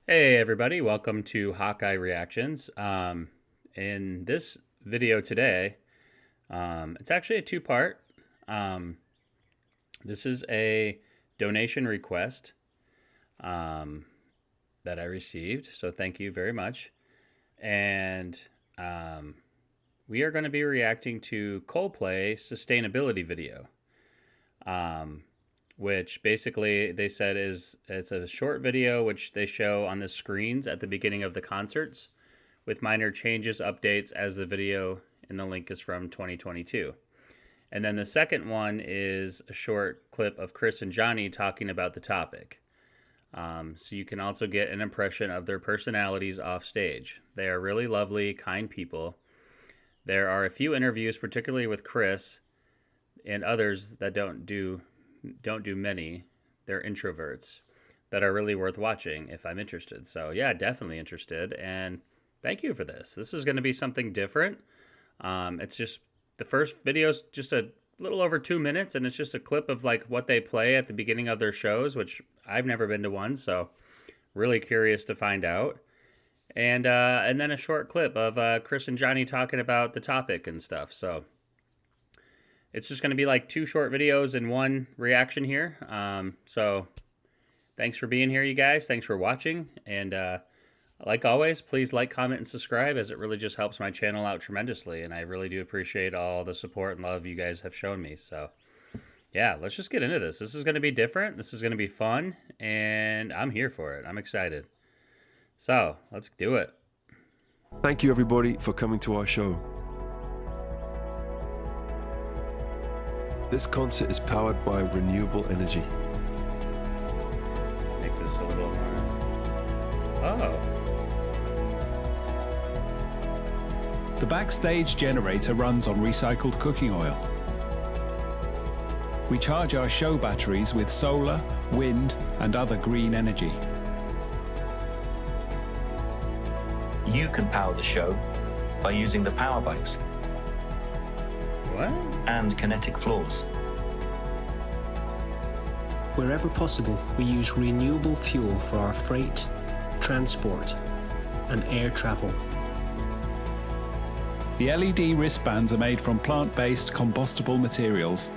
Hey everybody, welcome to Hawkeye Reactions. In this video today, it's actually a two-part. Um, this is a donation request um, that I received, so thank you very much. And um, we are going to be reacting to Coldplay Sustainability video. Um, which basically they said it's a short video which they show on the screens at the beginning of the concerts with minor changes, updates as the video in the link is from 2022. And then the second one is a short clip of Chris and Johnny talking about the topic. So you can also get an impression of their personalities off stage. They are really lovely, kind people. There are a few interviews, particularly with Chris and others that don't do many. They're introverts that are really worth watching if I'm interested. So yeah, definitely interested. And thank you for this. This is going to be something different. It's just the first video's just a little over 2 minutes, and it's just a clip of like what they play at the beginning of their shows, which I've never been to one, so really curious to find out. And then a short clip of Chris and Johnny talking about the topic and stuff. So it's just going to be like two short videos and one reaction here. So thanks for being here, you guys. Thanks for watching. And like always, please like, comment, and subscribe, as it really just helps my channel out tremendously. And I really do appreciate all the support and love you guys have shown me. So yeah, let's just get into this. This is going to be different. This is going to be fun. And I'm here for it. I'm excited. So let's do it. Thank you, everybody, for coming to our show. This concert is powered by renewable energy. Make this a little more. Oh. The backstage generator runs on recycled cooking oil. We charge our show batteries with solar, wind, and other green energy. You can power the show by using the power bikes What? and kinetic floors. Wherever possible, we use renewable fuel for our freight, transport, and air travel. The LED wristbands are made from plant-based combustible materials.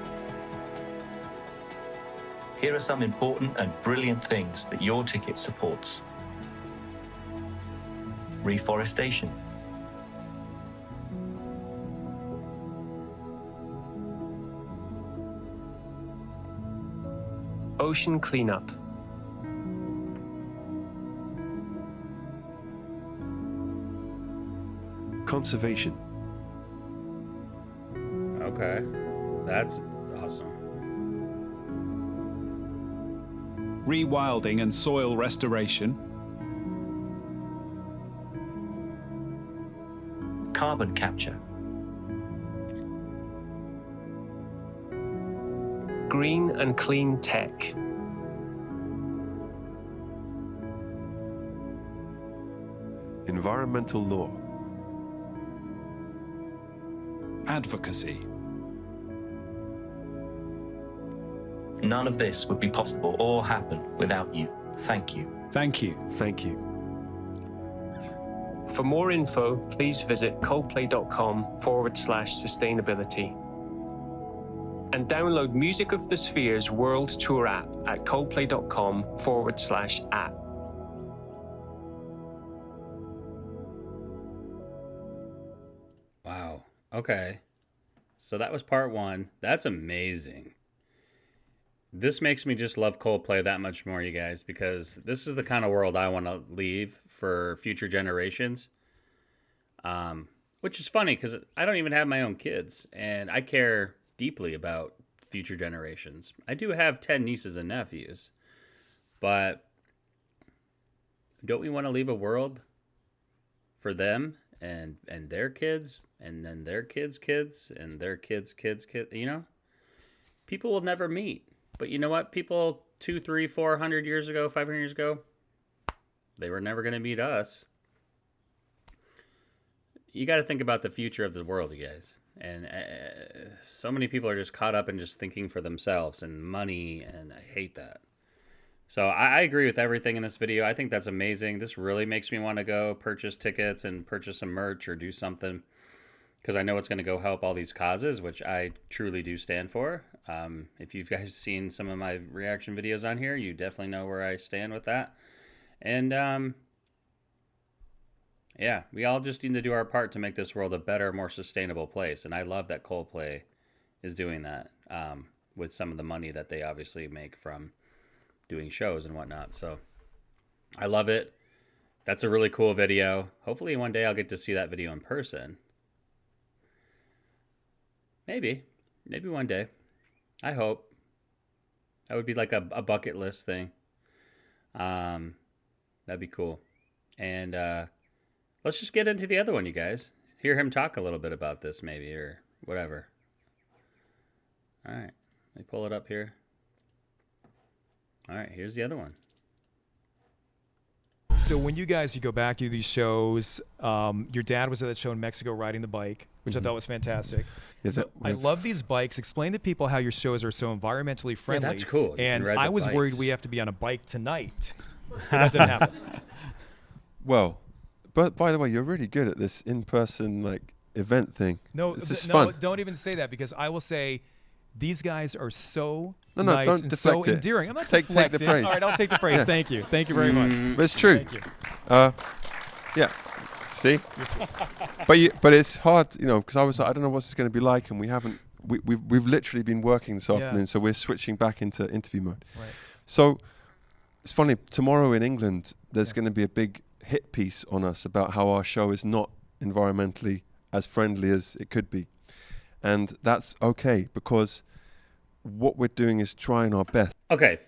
Here are some important and brilliant things that your ticket supports. Reforestation, Ocean cleanup, Conservation. Okay. That's awesome. Rewilding and soil restoration. carbon capture, green and clean tech, Environmental law. Advocacy. none of this would be possible or happen without you. Thank you. Thank you. Thank you. For more info, please visit coldplay.com/sustainability. And download Music of the Spheres World Tour app at coldplay.com/app. Wow. Okay. So that was part one. That's amazing. This makes me just love Coldplay that much more, you guys, because this is the kind of world I want to leave for future generations. Which is funny because I don't even have my own kids, and I care deeply about future generations. I do have 10 nieces and nephews, but don't we want to leave a world for them and their kids, and then their kids' kids, and their kids' kids' kids? You know, people will never meet. But you know what? People 200, 300, 400 years ago, 500 years ago, they were never going to meet us. You got to think about the future of the world, you guys. And so many people are just caught up in just thinking for themselves and money, and I hate that. So I agree with everything in this video. I think that's amazing. This really makes me want to go purchase tickets and purchase some merch or do something, because I know it's going to go help all these causes, which I truly do stand for. If you guys seen some of my reaction videos on here, you definitely know where I stand with that. And yeah, we all just need to do our part to make this world a better, more sustainable place. And I love that Coldplay is doing that with some of the money that they obviously make from doing shows and whatnot. So I love it. That's a really cool video. Hopefully one day I'll get to see that video in person. Maybe one day. I hope. That would be like a bucket list thing. That'd be cool. And let's just get into the other one, you guys. Hear him talk a little bit about this maybe, or whatever. All right. Let me pull it up here. All right, here's the other one. So when you go back to these shows, your dad was at that show in Mexico riding the bike, which I thought was fantastic. I love these bikes. Explain to people how your shows are so environmentally friendly. Yeah, that's cool. And I was worried we have to be on a bike tonight. But that didn't happen. Well, but by the way, you're really good at this in-person like event thing. No, this is no, fun. Don't even say that, because I will say these guys are so No, nice don't and so deflect it. endearing. I'm not Take the deflecting. praise. All right, I'll take the praise. Yeah. Thank you. Thank you very much. But it's true. Thank you. Yeah. See? But it's hard, you know, because I was like, I don't know what's this going to be like, and we've literally been working this afternoon, so we're switching back into interview mode. Right. So it's funny, tomorrow in England there's going to be a big hit piece on us about how our show is not environmentally as friendly as it could be. And that's okay, because what we're doing is trying our best. Okay.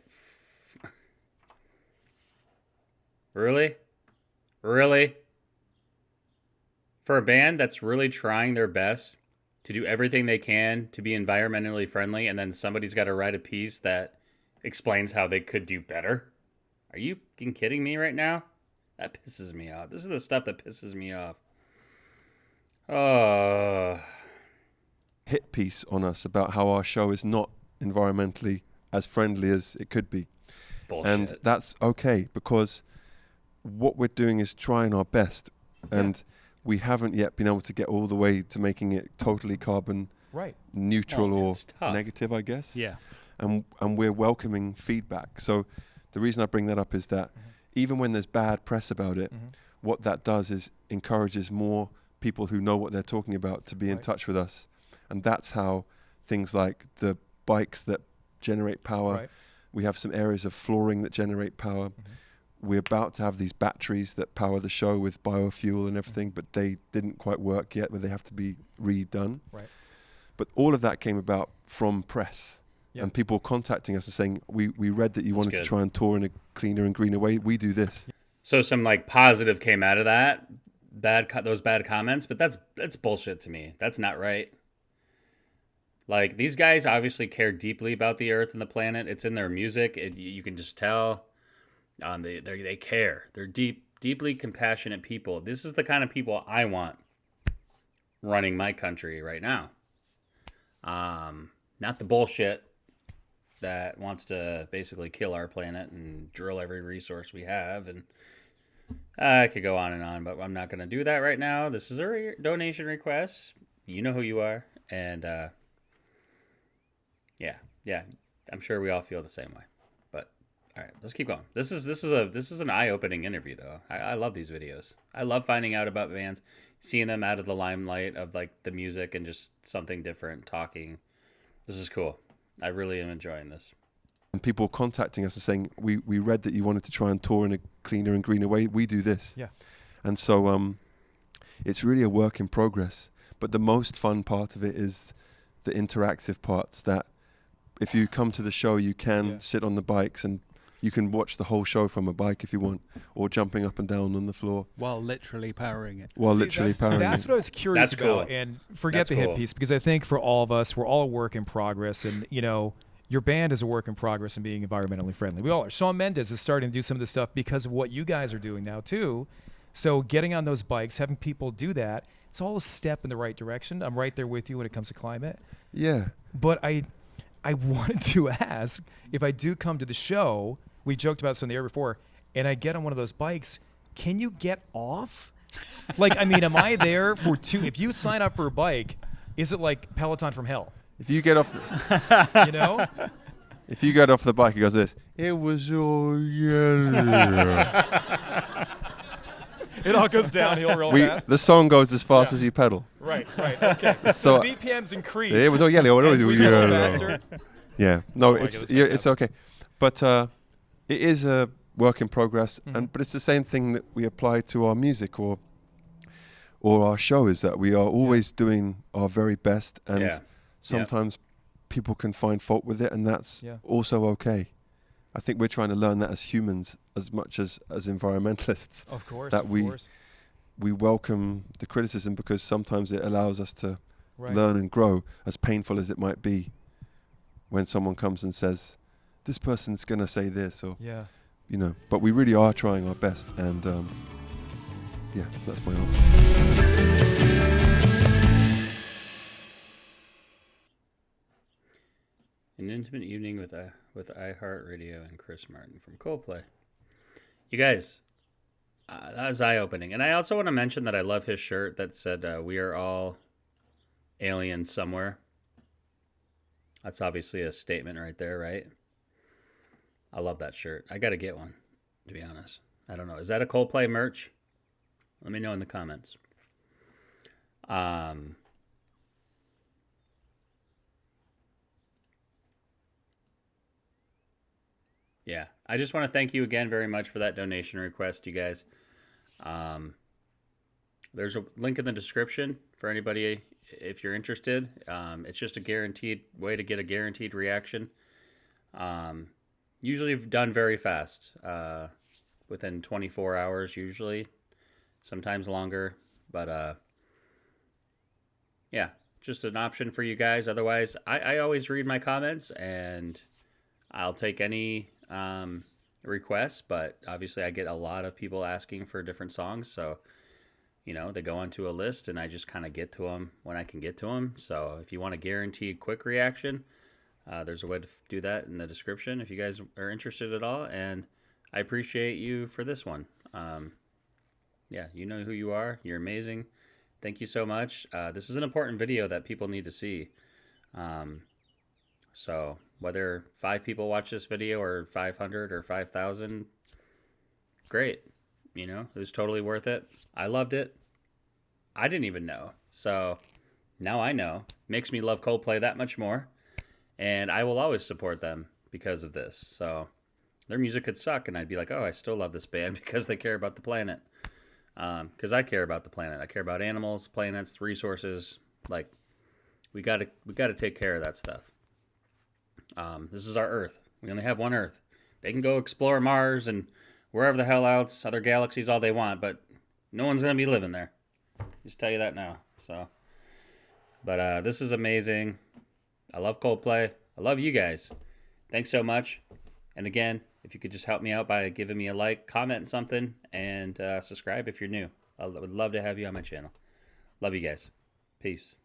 Really? Really? For a band that's really trying their best to do everything they can to be environmentally friendly, and then somebody's got to write a piece that explains how they could do better? Are you fucking kidding me right now? That pisses me off. This is the stuff that pisses me off. Oh. Hit piece on us about how our show is not environmentally as friendly as it could be. Bullshit. And that's okay, because what we're doing is trying our best, and we haven't yet been able to get all the way to making it totally carbon neutral or negative, I guess. Yeah. And we're welcoming feedback. So the reason I bring that up is that even when there's bad press about it, what that does is encourages more people who know what they're talking about to be in touch with us. And that's how things like the bikes that generate power, we have some areas of flooring that generate power. We're about to have these batteries that power the show with biofuel and everything, but they didn't quite work yet, but they have to be redone. But all of that came about from press. And people contacting us and saying, we read that you wanted to try and tour in a cleaner and greener way. We do this. So some like positive came out of that, those bad comments, but that's bullshit to me. That's not right. Like, these guys obviously care deeply about the earth and the planet. It's in their music. You can just tell. They care. They're deeply compassionate people. This is the kind of people I want running my country right now. Not the bullshit that wants to basically kill our planet and drill every resource we have. And I could go on and on, but I'm not going to do that right now. This is a donation request. You know who you are. And yeah, I'm sure we all feel the same way. But all right, let's keep going. This is an eye-opening interview, though. I love these videos. I love finding out about bands, seeing them out of the limelight of like the music and just something different, talking. This is cool. I really am enjoying this. And people contacting us and saying, we read that you wanted to try and tour in a cleaner and greener way. We do this. Yeah. And so it's really a work in progress. But the most fun part of it is the interactive parts, that if you come to the show, you can sit on the bikes and you can watch the whole show from a bike if you want, or jumping up and down on the floor. While literally powering it. That's what I was curious about. Cool. And forget the hit piece, because I think for all of us, we're all a work in progress. And, you know, your band is a work in progress in being environmentally friendly. We all are. Shawn Mendes is starting to do some of this stuff because of what you guys are doing now, too. So getting on those bikes, having people do that, it's all a step in the right direction. I'm right there with you when it comes to climate. Yeah. But I wanted to ask, if I do come to the show, we joked about this on the air before, and I get on one of those bikes. Can you get off? Like, I mean, am I there for two? If you sign up for a bike, is it like Peloton from hell? If you get off, You know? if you get off the bike, it goes this. It was all yellow. It all goes downhill real fast. The song goes as fast as you pedal. Right. Okay. So the BPMs increase. it was all yellow. as we go faster. Yeah. No, God, it's that's it's okay, but it is a work in progress, but it's the same thing that we apply to our music or our show, is that we are always doing our very best, and sometimes people can find fault with it, and that's also okay. I think we're trying to learn that as humans as much as environmentalists. Of course. That we welcome the criticism, because sometimes it allows us to learn and grow, as painful as it might be when someone comes and says, this person's going to say this, or, you know, but we really are trying our best. And that's my answer. An intimate evening with iHeartRadio and Chris Martin from Coldplay. You guys, that was eye-opening. And I also want to mention that I love his shirt that said, we are all aliens somewhere. That's obviously a statement right there, right? I love that shirt. I got to get one, to be honest. I don't know. Is that a Coldplay merch? Let me know in the comments. Yeah, I just want to thank you again very much for that donation request, you guys. There's a link in the description for anybody if you're interested. It's just a guaranteed way to get a guaranteed reaction. Usually done very fast, within 24 hours usually, sometimes longer. But yeah, just an option for you guys. Otherwise, I always read my comments, and I'll take any requests, but obviously I get a lot of people asking for different songs, so you know, they go onto a list and I just kind of get to them when I can get to them. So if you want a guaranteed quick reaction, there's a way to do that in the description if you guys are interested at all. And I appreciate you for this one. Yeah, you know who you are. You're amazing. Thank you so much. This is an important video that people need to see. So whether 5 people watch this video or 500 or 5,000, great. You know, it was totally worth it. I loved it. I didn't even know. So now I know. Makes me love Coldplay that much more. And I will always support them because of this. So their music could suck, and I'd be like, oh, I still love this band because they care about the planet. Because I care about the planet. I care about animals, planets, resources. Like, we gotta take care of that stuff. This is our Earth. We only have one Earth. They can go explore Mars and wherever the hell else, other galaxies, all they want, but no one's going to be living there. Just tell you that now. So, but this is amazing. I love Coldplay. I love you guys. Thanks so much. And again, if you could just help me out by giving me a like, comment something, and subscribe if you're new. I would love to have you on my channel. Love you guys. Peace.